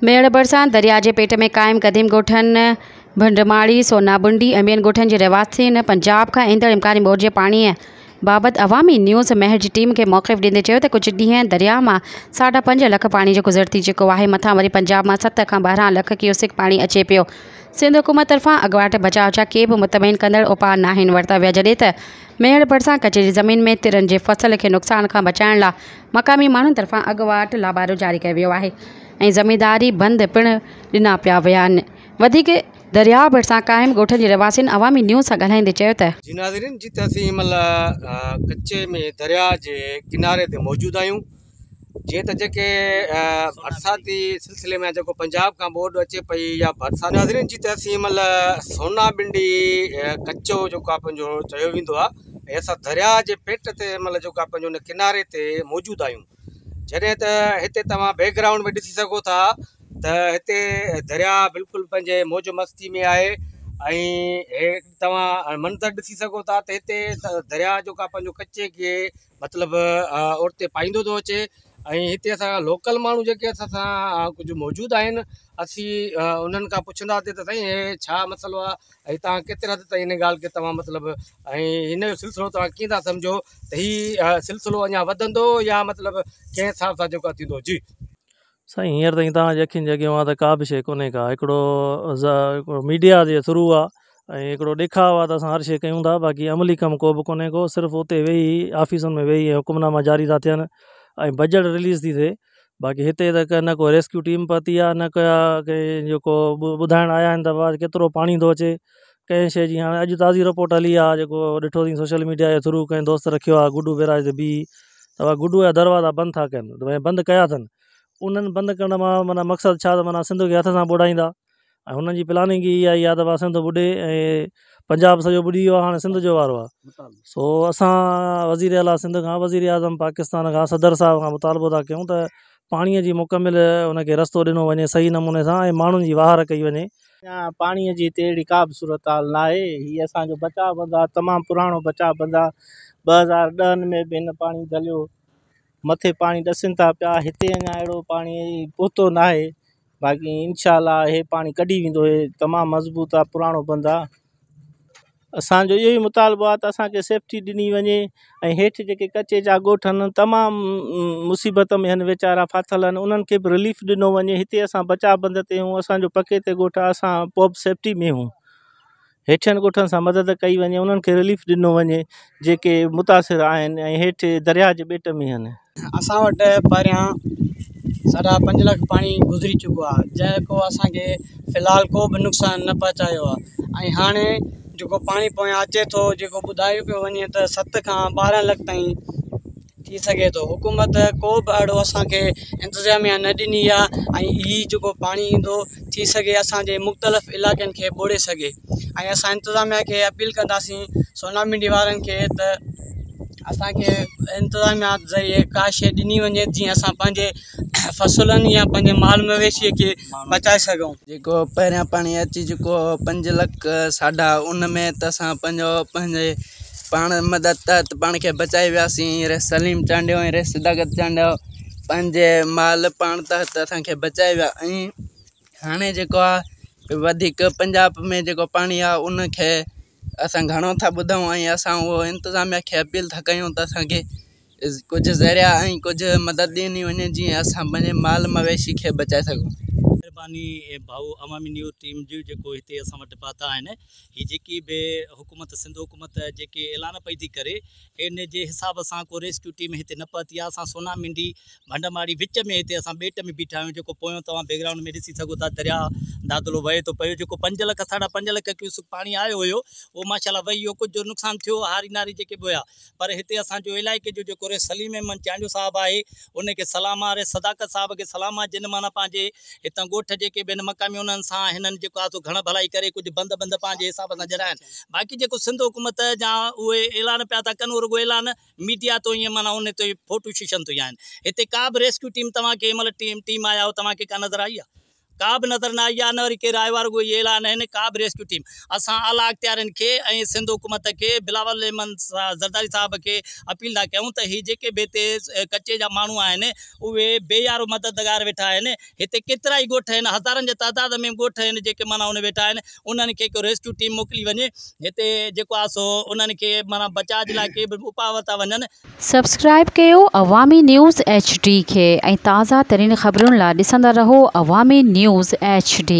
मेड़ बरसात दरिया के पेट में कायम क़दीम ॻोठनि भंडमाड़ी, सोनाबुंडी ऐं ॿियनि ॻोठनि जे रहवासियुनि पंजाब खां ईंदड़ इम्कानी मौज जे पाणीअ बाबति अवामी न्यूज़ महर जी टीम खे मौक़िफ़ ॾींदे चयो त कुझु ॾींहं दरिया मां 5.5 लख पाणी जो गुज़र थी चुको आहे। मथां वरी पंजाब मां 7 खां 12 लख क्यूसिक पाणी अचे पियो। सिंध हुकूमत तरफ़ां अॻुवाट बचाव जा के बि मुतमइन कंदड़ उपाउ नाहिनि वरिता विया, जॾहिं त मेड़ बरसात कचे जी ज़मीन में तिरनि जे फसल खे नुक़सान खां बचाइण लाइ मक़ामी माण्हुनि तरफ़ां अॻुवाट लाबारो जारी कयो वियो आहे ऐं ज़मींदारी बंदि पिणु ॾिना पिया विया आहिनि। वधीक दरिया भरिसां क़ाइम ॻोठनि जे रहवासियुनि अवामी न्यूज़ सां ॻाल्हाईंदे चयो त जी नाज़रीन, जिते असीं कच्चे में दरिया जे किनारे ते मौजूद आहियूं। जीअं त जेके बरसाती सिलसिले में जेको पंजाब खां ॿोॾि अचे पई या बरसाति, नाज़रीन जिते असीं सोनाबिंडी कच्चो जेको आहे पंहिंजो चयो वेंदो आहे, ऐं असां दरिया जे पेट ते जेको आहे पंहिंजो उन किनारे ते मौजूद आहियूं। जॾहिं त हिते तव्हां बैकग्राउंड में ॾिसी सघो था त हिते दरिया बिल्कुलु पंहिंजे मौज मस्ती में आहे ऐं तव्हां मंज़र ॾिसी सघो था त हिते दरिया जेको आहे पंहिंजो कच्चे खे मतिलबु उते पाईंदो थो अचे। ऐं हिते असां लोकल माण्हू जेके असां सां कुझु मौजूदु आहिनि, असीं उन्हनि खां पुछंदासीं त साईं हे छा मसइलो आहे ऐं तव्हां केतिरे हद ताईं हिन ॻाल्हि खे तव्हां मतिलबु ऐं हिन जो सिलसिलो तव्हां कीअं था सम्झो त हीउ सिलसिलो अञा वधंदो या मतिलबु कंहिं हिसाब सां जेको थींदो। जी साईं, हींअर ताईं तव्हांजे अखियुनि जे अॻियां आहे त का बि शइ कोन्हे का, हिकिड़ो मीडिया जे थ्रू आहे ऐं हिकिड़ो ॾेखाव आहे त असां हर शइ कयूं था, बाक़ी अमली कमु को बि कोन्हे को। सिर्फ़ु उते वेही ऑफिसुनि में वेही हुकुमनामा जारी था थियनि ऐं बजट रिलीज़ थी थिए। बाक़ी हिते त न को रेस्क्यू टीम पती आहे, न कंहिं जेको ॿुधाइण आया आहिनि त केतिरो पाणी थो अचे कंहिं शइ जी। हाणे अॼु ताज़ी रिपोर्ट हली आहे, जेको ॾिठो अथई सोशल मीडिया जे थ्रू, कंहिं दोस्त रखियो आहे गुडू बैराज ते बीह त गुडू जा दरवाज़ा बंदि था कनि, त बंदि कया अथनि। उन्हनि बंदि करण मां मक़सदु छा, त सिंध खे हथ सां ॿुॾाईंदा ऐं हुननि जी प्लानिंग इहा आई आहे त सिंध ॿुॾे ऐं पंजाब सॼो ॿुॾी वियो आहे, हाणे सिंध जो वारो आहे। सो असां वज़ीर आला सिंध खां, वज़ीर आज़म पाकिस्तान खां, सदर साहिब खां मुतालबो था कयूं त पाणीअ जी मुकमिल उनखे रस्तो ॾिनो वञे सही नमूने सां ऐं माण्हुनि जी वाहर कई वञे। पाणीअ जी हिते अहिड़ी का बि सूरत हाल न आहे। हीअ असांजो बचाव बंदि आहे, तमामु पुराणो बचाव बंदि आहे। 2010 में बि हिन पाणी दलियो, मथे पाणी ॾसनि था पिया, हिते अञा अहिड़ो पाणी पहुतो न आहे। बाक़ी इंशाअल्लाह हे पाणी कढी वेंदो, हे तमामु मज़बूत आहे, पुराणो बंदि आहे। असांजो इहो ई मुतालबो आहे त असांखे सेफ्टी ॾिनी वञे ऐं हेठि जेके कचे जा ॻोठ आहिनि तमामु मुसीबत में आहिनि, वीचारा फाथल आहिनि, उन्हनि खे बि रिलीफ ॾिनो वञे। हिते असां बचाव बंदि ते आहियूं, असांजो पके ते ॻोठ आहे, असां पोइ बि सेफ्टी में आहियूं। हेठियनि ॻोठनि सां मदद कई वञे, उन्हनि खे रिलीफ ॾिनो वञे जेके मुतासिर आहिनि ऐं हेठि दरिया जे पेट में आहिनि। असां वटि परियां 5.5 लख पाणी गुज़री चुको आहे, जेको असांखे फ़िलहालु को बि नुक़सानु न पहुचायो आहे। ऐं हाणे जेको पाणी पोयां अचे थो, जेको ॿुधायो पियो वञे त 7 खां 12 लख ताईं थी सघे थो। हुकूमत को बि अहिड़ो असांखे इंतिज़ामिया न ॾिनी आहे ऐं हीउ जेको पाणी ईंदो थी सघे असांजे मुख़्तलिफ़ इलाइक़नि खे ॿोड़े सघे। ऐं असां इंतिज़ामिया खे अपील कंदासीं, सोनाबिंडी वारनि खे, त असांखे इंतिज़ामिया ज़रिए का शइ ॾिनी वञे जीअं असां पंहिंजे फ़सुलनि या पंहिंजे माल मवेशीअ खे बचाए सघूं। जेको पहिरियां पाणी अची चुको 5 लख साढा, उन में त असां पंहिंजे पाण मदद तहत पाण खे बचाए वियासीं। रे सलीम चांडियो ऐं रे सदाकत चांडियो पंहिंजे माल पाण तहत असांखे बचाए विया। ऐं हाणे जेको आहे वधीक पंजाब में जेको पाणी आहे उनखे असां घणो था ॿुधूं ऐं असां उहो इंतिज़ामिया खे अपील था कयूं त असांखे कुझु ज़रिया ऐं कुझु मदद ॾिनी वञे जीअं असां पंहिंजे माल मवेशी खे बचाए सघूं। महिरबानी भाऊ अवामी न्यूज़ टीम जी जेको हिते असां वटि पहुता आहिनि। हीअ जेकी बि हुकूमत सिंध हुकूमत जेके ऐलान पई थी करे, इन जे हिसाब सां को रेस्क्यू टीम हिते न पहुती आहे। असां सोनाबिंडी भंडमाड़ी विच में हिते असां ॿेट में बीठा आहियूं, जेको पोयों तव्हां बैकग्राउंड में ॾिसी सघो था दरिया दादलो वहे थो पियो। जेको 5 लख 5.5 लख क्यूसिक पाणी आयो हुयो उहो माशाल्लाह वही वियो, कुझु नुक़सानु थियो, हारी नारी जेके बि हुया। पर हिते असांजो इलाइक़े जो जेको रे सलीम अहमद चांडियो साहिबु आहे उनखे सलाम आहे, रे सदाकत साहिब खे सलाम आहे, जिन माना पंहिंजे हितां ॻोठ जेके बि मक़ामी उन्हनि सां हिननि जेको आहे सो घण भलाई करे कुझु बंदि पंहिंजे हिसाब सां जॾहिं बाक़ी जेको सिंध हुकूमत जा उहे ऐलान पिया था कनि, रुगो ऐलान मीडिया तो ईअं माना उन ते फोटो शीशन तो आहिनि। हिते का बि रेस्क्यू टीम तव्हांखे मतलब टीम आया हो तव्हांखे का नज़र आई आहे? का बि नज़र न आई आहे, न वरी केरु आयो आहे। रुॻो इहे ऐलान आहिनि का बि रेस्क्यू टीम। असां आला अख़्तियारनि खे ऐं सिंध हुकूमत खे बिलावल रहमान ज़रदारी साहब खे अपील था कयूं त ही जेके बि हिते कचे जा माण्हू आहिनि उहे बेयारो मददगार वेठा आहिनि। हिते केतिरा ई ॻोठ आहिनि, हज़ारनि जे तादाद में ॻोठ आहिनि जेके माना उन वेठा आहिनि। उन्हनि खे को रेस्क्यू टीम मोकिली वञे हिते जेको आहे सो उन्हनि खे माना बचाव जे लाइ के बि उपाउ वरिता वञनि। सब्सक्राइब कयो अवामी न्यूज़ HD खे ऐं ताज़ा तरीन ख़बरुनि लाइ ॾिसंदा रहो अवामी न्यूज़ HD।